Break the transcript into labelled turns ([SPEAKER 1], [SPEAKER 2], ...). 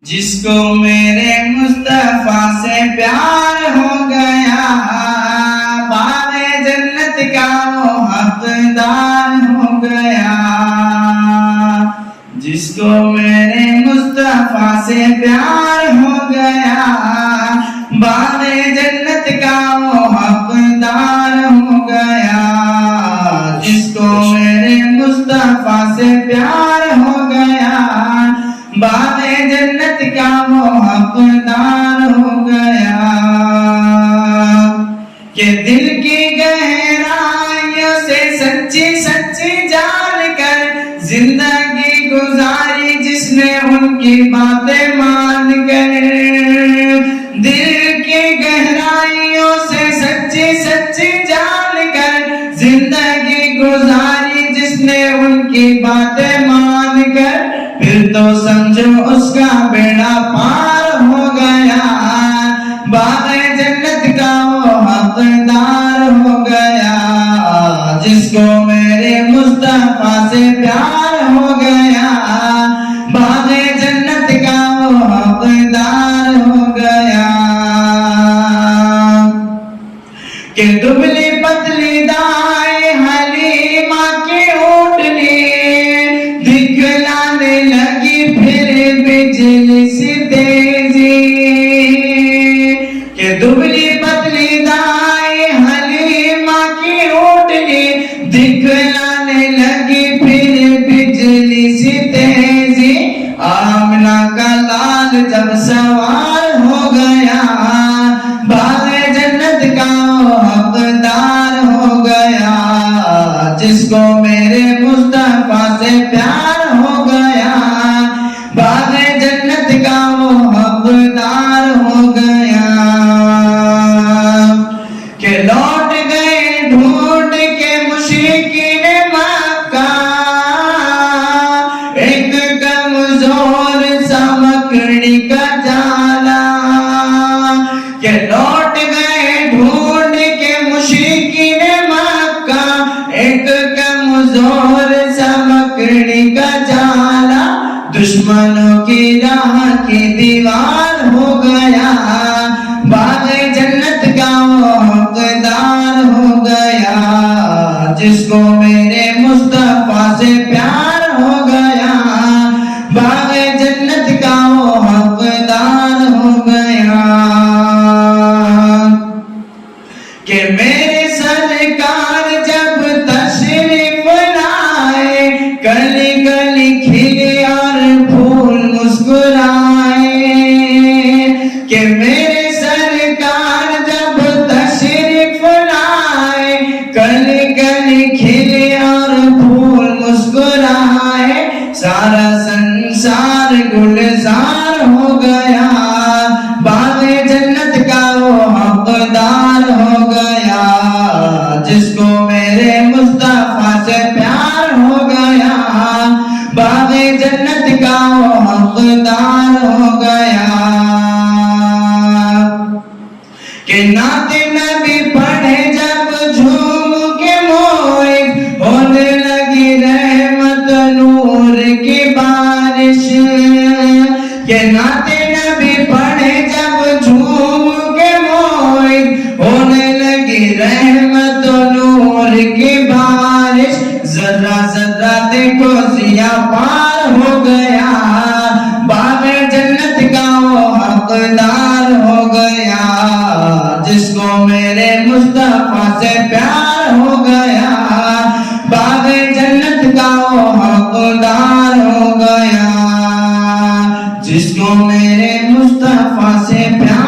[SPEAKER 1] جس کو میرے مصطفیٰ سے پیار ہو گیا، باغ جنت کا وہ حقدار ہو گیا۔ جس کو میرے مصطفیٰ سے پیار ہو گیا، باغ جنت کا وہ حقدار ہو گیا۔ جس کو میرے مصطفیٰ سے پیار ہو گیا، باغ جنت کا وہ حقدار ہو گیا۔ کہ دل کی گہرائیوں سے سچی سچی جان کر زندگی گزاری جس نے ان کی باتیں مان کر، دل کی گہرائیوں سے سچی سچی جان کر زندگی گزاری جس نے ان کی باتیں مان کر، پھر تو سمجھو اس کا بیڑا پار ہو گیا، باغ جنت کا وہ حقدار ہو گیا۔ جس کو میرے مصطفیٰ سے پیار ہو گیا، باغ جنت کا وہ حقدار ہو گیا۔ کہ دبلی پتلی دائیں حلیمہ کی اونٹنی دکھلانے لگی پھر بجلی سی تیزی۔ کہ دبلی پتلی دائیں حلیمہ کی اونٹنی دکھلانے لگی پھر بجلی سی تیزی۔ آمنہ کا لال جب سوار ہو گیا، باغ جنت کا وہ حقدار ہو گیا۔ جس کو میرے مصطفیٰ سے پیار ہو گیا، باغ جنت کا وہ حقدار ہو گیا۔ کہ لوٹ گئے ڈھونڈ کے مشرکین مکہ، ایک کمزور سا مکڑی کا جالا۔ کہ لوٹ گئے ڈھونڈ کے مشرکین مکہ، ایک کمزور سا مکڑی کا جالا۔ دشمنوں کی راہ کی دیوار ہو گیا، باغ جنت کا وہ حقدار ہو گیا۔ جس کو میرے مصطفیٰ سے پیار ہو گیا، باغ جنت کا وہ حقدار ہو گیا۔ کہ میرے سرکار جب تشریف لائے، گلی گلی کھلے اور پھول مسکرائے۔ کہ میرے سرکار جب تشریف لائے، گلی گلی کھلے اور پھول مسکرائے۔ سارا سنسار گلزار ہو گیا، باغ جنت کا وہ حقدار ہو گیا۔ جس کو میرے مصطفیٰ سے پیار ہو گیا، باغ جنت کا وہ حقدار ہو گیا۔ کہ نعت نبی پڑھے جب جھوم کے موئد، ہونے لگی رحمت نور کی بارش۔ کہ نعت نبی پڑھے جب جھوم کے موئد، ہونے لگی رحمت نور کی بارش۔ ذرہ ذرہ دیکھو ضیاء پار ہو گیا، باغ جنت کا وہ حقدار ہو گیا۔ جس کو میرے مصطفیٰ سے پیار ہو گیا، باغ جنت کا وہ حقدار ہو گیا۔ جس کو میرے مصطفیٰ سے پیار